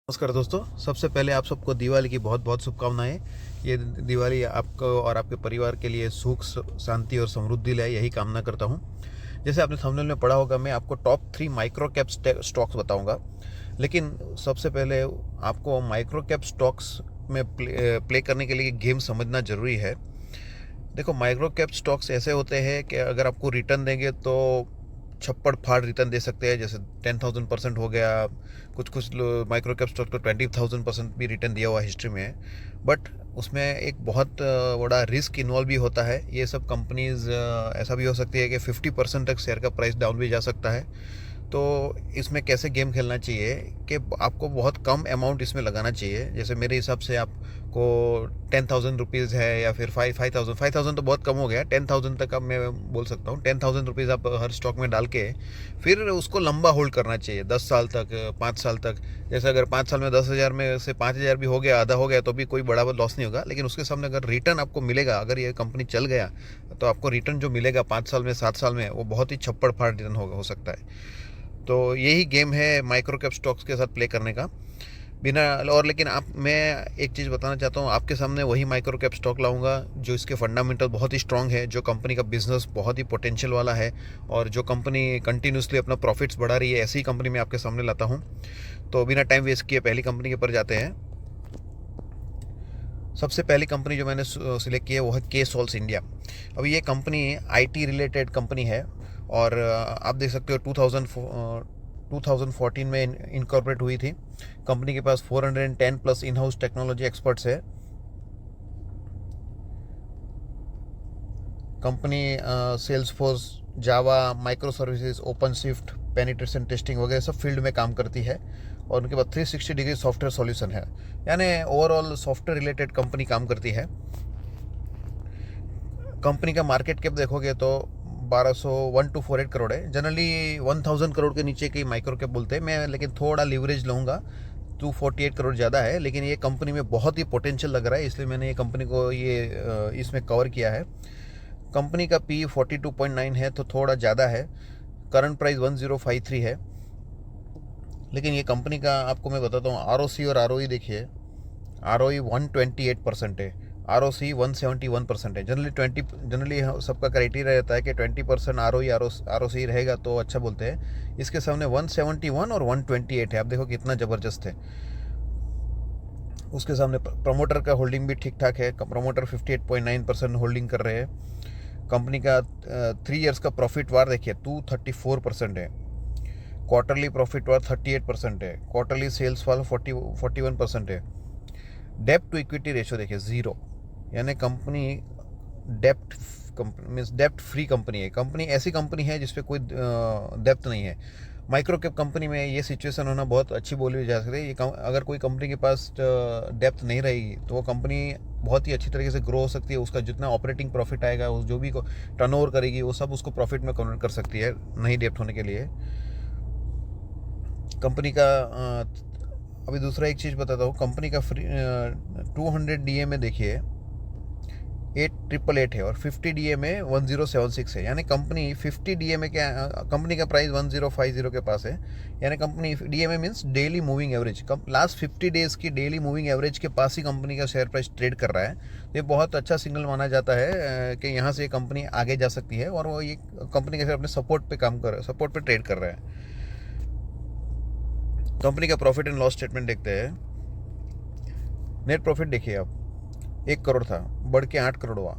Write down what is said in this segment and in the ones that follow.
नमस्कार दोस्तों। सबसे पहले आप सबको दिवाली की बहुत बहुत शुभकामनाएं। ये दिवाली आपको और आपके परिवार के लिए सुख शांति और समृद्धि लाए, यही कामना करता हूं। जैसे आपने थंबनेल में पढ़ा होगा, मैं आपको टॉप 3 माइक्रो कैप स्टॉक्स बताऊंगा। लेकिन सबसे पहले आपको माइक्रो कैप स्टॉक्स में प्ले करने के लिए गेम समझना ज़रूरी है। देखो, माइक्रो कैप स्टॉक्स ऐसे होते हैं कि अगर आपको रिटर्न देंगे तो छप्पड़ फाड़ रिटर्न दे सकते हैं। जैसे 10,000% हो गया। कुछ कुछ माइक्रो कैप स्टॉक तो 20,000% भी रिटर्न दिया हुआ हिस्ट्री में है। बट उसमें एक बहुत बड़ा रिस्क इन्वॉल्व भी होता है। ये सब कंपनीज ऐसा भी हो सकती है कि 50% तक शेयर का प्राइस डाउन भी जा सकता है। तो इसमें कैसे गेम खेलना चाहिए कि आपको बहुत कम अमाउंट इसमें लगाना चाहिए। जैसे मेरे हिसाब से आपको 10,000 रुपीज़ है या फिर 5,000 तो बहुत कम हो गया। 10,000 तक अब मैं बोल सकता हूँ। 10,000 रुपीज़ आप हर स्टॉक में डाल के फिर उसको लंबा होल्ड करना चाहिए, 10 साल तक, 5 साल तक। जैसे अगर 5 साल में 10,000 में से 5,000 भी हो गया, आधा हो गया, तो भी कोई बड़ा लॉस नहीं होगा। लेकिन उसके सामने अगर रिटर्न आपको मिलेगा, अगर ये कंपनी चल गया, तो आपको रिटर्न जो मिलेगा 5 साल में, 7 साल में, वो बहुत ही छप्पड़ फाड़ रिटर्न हो सकता है। तो यही गेम है माइक्रो कैप स्टॉक्स के साथ प्ले करने का बिना। और लेकिन आप मैं एक चीज़ बताना चाहता हूँ, आपके सामने वही माइक्रो कैप स्टॉक लाऊंगा जो इसके फंडामेंटल बहुत ही स्ट्रांग है, जो कंपनी का बिजनेस बहुत ही पोटेंशियल वाला है और जो कंपनी कंटिन्यूसली अपना प्रॉफिट्स बढ़ा रही है। ऐसी ही कंपनी मैं आपके सामने लाता हूँ। तो बिना टाइम वेस्ट किए पहली कंपनी के ऊपर जाते हैं। सबसे पहली कंपनी जो मैंने सिलेक्ट की है वो है के सॉल्स इंडिया। अब ये कंपनी आईटी रिलेटेड कंपनी है और आप देख सकते हो 2014 में इनकॉर्पोरेट हुई थी। कंपनी के पास 410 plus in house technology experts है। Company Salesforce, Java, microservices, OpenShift, penetration testing वगैरह सब फील्ड में काम करती है। और उनके पास 360 डिग्री सॉफ्टवेयर सॉल्यूशन है, यानी ओवरऑल सॉफ्टवेयर रिलेटेड कंपनी काम करती है। कंपनी का मार्केट कैप देखोगे तो 1,248 करोड़ है। जनरली 1,000 करोड़ के नीचे की माइक्रो कैप बोलते हैं मैं, लेकिन थोड़ा लीवरेज लूँगा। 248 करोड़ ज़्यादा है, लेकिन ये कंपनी में बहुत ही पोटेंशियल लग रहा है, इसलिए मैंने ये कंपनी को इसमें कवर किया है। कंपनी का पी 42.9 है, तो थोड़ा ज़्यादा है। करंट प्राइस 1053 है। लेकिन ये कंपनी का आपको मैं बताता हूँ, आरओसी और आरओई देखिए। आरओई 128% है, आरओसी 171% है। जनरली सबका क्राइटेरिया रहता है कि 20% आरओई आरओसी रहेगा तो अच्छा बोलते हैं। इसके सामने 171 और 128 है। आप देखो कितना ज़बरदस्त है। उसके सामने प्रमोटर का होल्डिंग भी ठीक ठाक है। प्रमोटर 58.9% होल्डिंग कर रहे हैं। कंपनी का 3 ईयर्स का प्रॉफिट वार देखिए 234% है। क्वार्टरली प्रॉफिट वार 38% है। क्वार्टरली सेल्स वाल 41% है। डेप्ट टू इक्विटी रेशियो देखिए 0, यानी कंपनी डेप्ट मीन्स डेप्ट फ्री कंपनी है। कंपनी ऐसी कंपनी है जिसपे कोई डेप्ट नहीं है। माइक्रो कैप कंपनी में ये सिचुएशन होना बहुत अच्छी बोली जा सकती है। अगर कोई कंपनी के पास डेप्थ नहीं रहेगी तो वो कंपनी बहुत ही अच्छी तरीके से ग्रो हो सकती है। उसका जितना ऑपरेटिंग प्रॉफिट आएगा, उस जो भी को टर्नओवर करेगी, वो सब उसको प्रॉफिट में कन्वर्ट कर सकती है, नहीं डेप्थ होने के लिए। कंपनी का अभी दूसरा एक चीज़ बताता हूँ। कंपनी का 200 डीए में देखिए 8888 है और 50 डीए में 1076 है। यानी कंपनी 50 डीए में क्या, कंपनी का प्राइस 1050 के पास है। यानी कंपनी डीए में means daily moving average, last 50 days की डेली मूविंग एवरेज के पास ही कंपनी का शेयर प्राइस ट्रेड कर रहा है। ये बहुत अच्छा सिग्नल माना जाता है कि यहाँ से ये कंपनी आगे जा सकती है। और वो ये कंपनी के अपने सपोर्ट पे ट्रेड कर रहा है। कंपनी का प्रॉफिट एंड लॉस स्टेटमेंट देखते हैं। नेट प्रॉफिट देखिए आप, 1 करोड़ था, बढ़ के 8 करोड़ हुआ,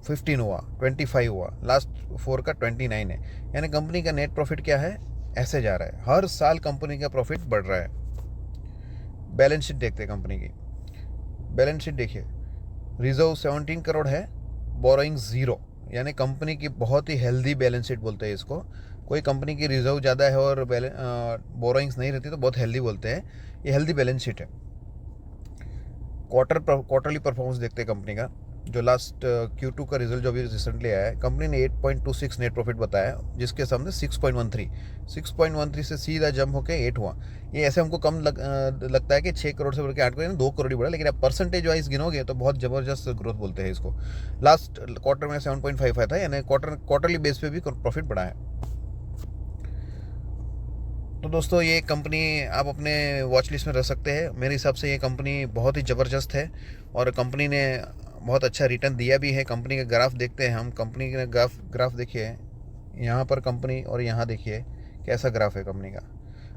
15 हुआ, 25 हुआ, लास्ट 4 का 29 है। यानी कंपनी का नेट प्रॉफिट क्या है, ऐसे जा रहा है। हर साल कंपनी का प्रॉफिट बढ़ रहा है। बैलेंस शीट देखते हैं कंपनी की। बैलेंस शीट देखिए, रिजर्व 17 करोड़ है, बोरोइंग 0। यानी कंपनी की बहुत ही हेल्दी बैलेंस शीट बोलते हैं इसको। कोई कंपनी की रिजर्व ज़्यादा है और बोरोइंग्स नहीं रहती तो बहुत हेल्दी बोलते हैं। ये हेल्दी बैलेंस शीट है। क्वार्टरली परफॉर्मेंस देखते हैं कंपनी का। जो लास्ट Q2 का रिजल्ट जो अभी रिसेंटली आया है, कंपनी ने 8.26 नेट प्रॉफिट बताया, जिसके सामने 6.13 से सीधा जंप होकर 8 हुआ। ये ऐसे हमको कम लगता है कि 6 करोड़ से बढ़ के 8 करोड़, 2 करोड़ ही बढ़ा, लेकिन आप परसेंटेज वाइज गिनोगे तो बहुत ज़बरदस्त ग्रोथ बोलते हैं इसको। लास्ट क्वार्टर में 7.5 आया था, यानी क्वार्टरली बेस पे भी प्रॉफिट बढ़ा है। तो दोस्तों ये कंपनी आप अपने वॉच लिस्ट में रख सकते हैं। मेरे हिसाब से ये कंपनी बहुत ही ज़बरदस्त है और कंपनी ने बहुत अच्छा रिटर्न दिया भी है। कंपनी का ग्राफ देखते हैं हम, कंपनी का ग्राफ देखिए, यहाँ पर कंपनी और यहाँ देखिए कैसा ग्राफ है कंपनी का।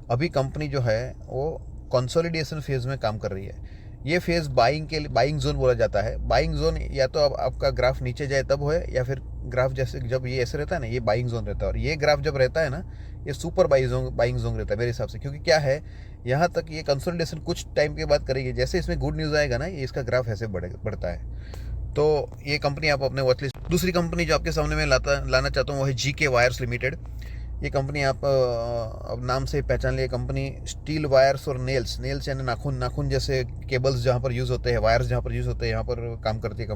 अभी कंपनी जो है वो कंसोलिडेशन फेज़ में काम कर रही है। ये फेज़ बाइंग के लिए बाइंग जोन बोला जाता है। बाइंग जोन या तो अब आपका ग्राफ नीचे जाए तब है, या फिर ग्राफ जैसे जब ये ऐसे रहता है ना, ये बाइंग जोन रहता है। और ये ग्राफ जब रहता है ना, ये सुपर बाइंग जोन रहता है मेरे हिसाब से। क्योंकि क्या है, यहाँ तक ये कंसोलिडेशन कुछ टाइम के बाद करेगी। जैसे इसमें गुड न्यूज़ आएगा ना, ये इसका ग्राफ ऐसे बढ़ता है। तो ये कंपनी आप अपने वॉच लिस्ट। दूसरी कंपनी जो आपके सामने मैं लाना चाहता हूँ वो है GK वायर्स लिमिटेड। ये कंपनी आप अब नाम से पहचान लिए। कंपनी स्टील वायर्स और नेल्स यानी नाखून जैसे केबल्स जहाँ पर यूज़ होते हैं, वायर्स जहाँ पर यूज़ होते हैं, यहाँ पर काम करती है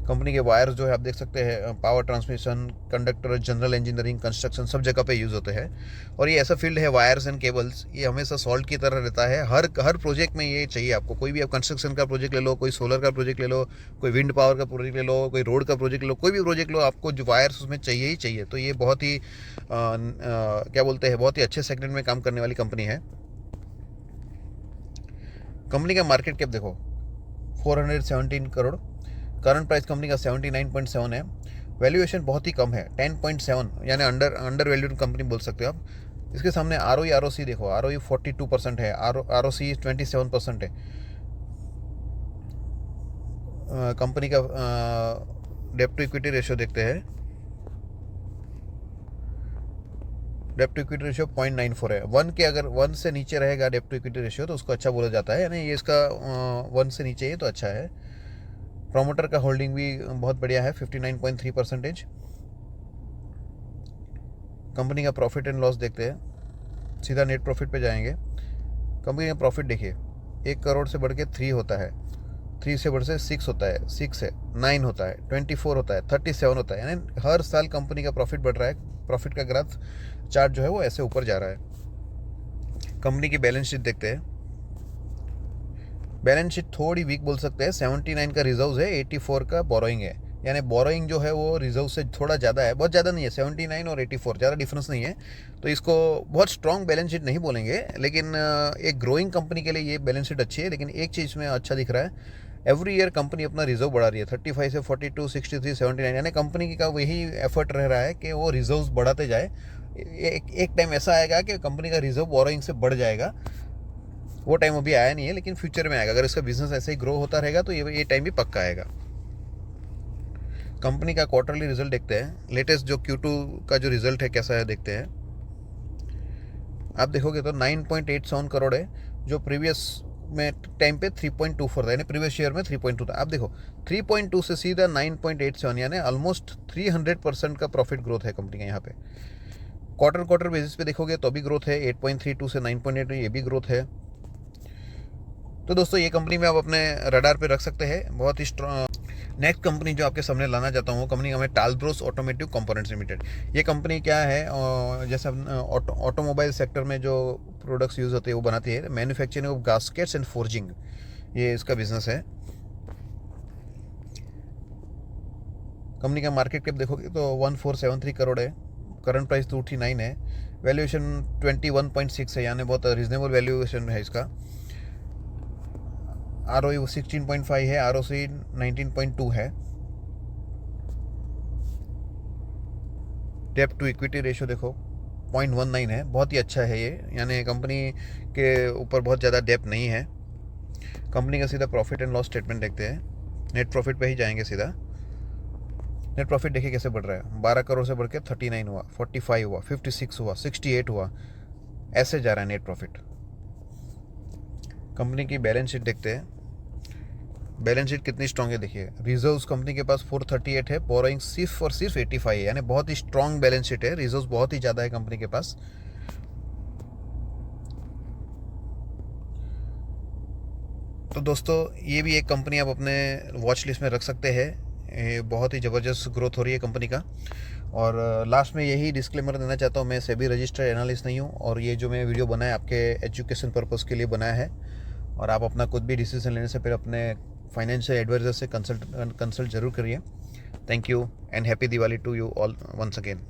कंपनी के वायर्स जो है आप देख सकते हैं, power transmission, conductor, general engineering, construction सब जगह पे यूज़ होते हैं। और ये ऐसा फील्ड है वायर्स एंड केबल्स, ये हमेशा सॉल्ट की तरह रहता है। हर प्रोजेक्ट में ये चाहिए आपको। कोई भी आप कंस्ट्रक्शन का प्रोजेक्ट ले लो, कोई सोलर का प्रोजेक्ट ले लो, कोई विंड पावर का प्रोजेक्ट ले लो, कोई रोड का प्रोजेक्ट ले लो, कोई भी प्रोजेक्ट लो, आपको जो वायर्स उसमें चाहिए ही चाहिए। तो ये बहुत ही क्या बोलते हैं, बहुत ही अच्छे सेगमेंट में काम करने वाली कंपनी है। कंपनी का मार्केट कैप देखो 417 करोड़, करंट प्राइस कंपनी का 79.7 है। वैल्यूएशन बहुत ही कम है 10.7, यानी अंडर वैल्यूड कंपनी बोल सकते हो आप। इसके सामने ROE देखो, ROE 42% है, ROC 27% है। कंपनी का डेब्ट टू इक्विटी रेशियो देखते हैं। डेब्ट टू इक्विटी रेशियो 0.94 है। 1 के अगर 1 से नीचे रहेगा डेब्ट टू इक्विटी रेशियो तो उसको अच्छा बोला जाता है, यानी ये इसका 1 से नीचे है तो अच्छा है। प्रोमोटर का होल्डिंग भी बहुत बढ़िया है 59.3%। कंपनी का प्रॉफिट एंड लॉस देखते हैं, सीधा नेट प्रॉफिट पे जाएंगे। कंपनी का प्रॉफिट देखिए 1 करोड़ से बढ़ के 3 होता है, 3 से बढ़ से 6 होता है, 6 है, 9 होता है, 24 होता है, 37 होता है। यानी हर साल कंपनी का प्रॉफिट बढ़ रहा है। प्रॉफिट का ग्राफ चार्ट जो है वो ऐसे ऊपर जा रहा है। कंपनी की बैलेंस शीट देखते हैं। बैलेंस शीट थोड़ी वीक बोल सकते हैं। 79 का रिजर्व है, 84 का बोरोइंग है। यानी बोरोइंग जो है वो रिजर्व से थोड़ा ज़्यादा है, बहुत ज़्यादा नहीं है। 79 और 84 ज़्यादा डिफरेंस नहीं है। तो इसको बहुत स्ट्रॉन्ग बैलेंस शीट नहीं बोलेंगे, लेकिन एक ग्रोइंग कंपनी के लिए ये बैलेंस शीट अच्छी है। लेकिन एक चीज़ में अच्छा दिख रहा है, एवरी ईयर कंपनी अपना रिजर्व बढ़ा रही है, 35 से 42, 63, 79। यानी कंपनी का वही एफर्ट रह रहा है कि वो रिजर्व्स बढ़ाते जाए। एक टाइम ऐसा आएगा कि कंपनी का रिजर्व बोरोइंग से बढ़ जाएगा। वो टाइम अभी आया नहीं है, लेकिन फ्यूचर में आएगा। अगर इसका बिजनेस ऐसे ही ग्रो होता रहेगा तो ये टाइम भी पक्का आएगा। कंपनी का क्वार्टरली रिजल्ट देखते हैं। लेटेस्ट जो Q2 का जो रिजल्ट है कैसा है देखते हैं। आप देखोगे तो 9.87 करोड़ है, जो प्रीवियस में टाइम पे 3.24 था, यानी प्रीवियस ईयर में 3.2 था। आप देखो 3.2 से सीधा 9.87, यानी ऑलमोस्ट 300% का प्रॉफिट ग्रोथ है कंपनी का यहाँ पे। क्वार्टर बेसिस पे देखोगे तो भी ग्रोथ है, 8.32 से 9.8, ये भी ग्रोथ है। तो दोस्तों ये कंपनी में आप अपने रडार पे रख सकते हैं, बहुत ही स्ट्रॉन्ग। नेक्स्ट कंपनी जो आपके सामने लाना चाहता हूँ, कंपनी का मैं टालब्रोस ऑटोमेटिव कंपोनेंट्स लिमिटेड। ये कंपनी क्या है, जैसे ऑटोमोबाइल सेक्टर में जो प्रोडक्ट्स यूज़ होते हैं वो बनाती है। मैन्युफैक्चरिंग ऑफ गास्केट्स एंड फोर्जिंग, ये इसका बिजनेस है। कंपनी का मार्केट कैप देखोगे तो 1473 करोड़ है, करंट प्राइस 239 है, वैल्यूएशन 21.6 है, यानी बहुत रीजनेबल वैल्यूएशन है इसका। ROE 16.5 है, ROC 19.2 है। डेब्ट टू इक्विटी रेशियो देखो 0.19 है, बहुत ही अच्छा है ये, यानी कंपनी के ऊपर बहुत ज़्यादा डेब्ट नहीं है। कंपनी का सीधा प्रॉफिट एंड लॉस स्टेटमेंट देखते हैं। नेट प्रॉफिट पे ही जाएंगे सीधा। नेट प्रॉफिट देखिए कैसे बढ़ रहा है, 12 करोड़ से बढ़ के 39 हुआ, 45 हुआ, 56 हुआ, 68 हुआ, ऐसे जा रहा है नेट प्रॉफिट। कंपनी की बैलेंस शीट देखते हैं। बैलेंस शीट कितनी स्ट्रांग है देखिए। रिजर्व्स कंपनी के पास 438 है, बोरोइंग सिर्फ और सिर्फ 85 है, यानी बहुत ही स्ट्रांग बैलेंस शीट है। रिजर्व्स बहुत ही ज़्यादा है कंपनी के पास। तो दोस्तों ये भी एक कंपनी आप अपने वॉच लिस्ट में रख सकते हैं। बहुत ही ज़बरदस्त ग्रोथ हो रही है कंपनी का। और लास्ट में यही डिस्क्लेमर देना चाहता हूँ, मैं सेबी रजिस्टर्ड एनालिस्ट नहीं हूँ, और ये जो मैं वीडियो बनाया आपके एजुकेशन पर्पज़ के लिए बनाया है। और आप अपना कुछ भी डिसीजन लेने से पहले अपने फाइनेंशियल एडवाइजर से कंसल्ट जरूर करिए। Thank you and happy Diwali to you all once again.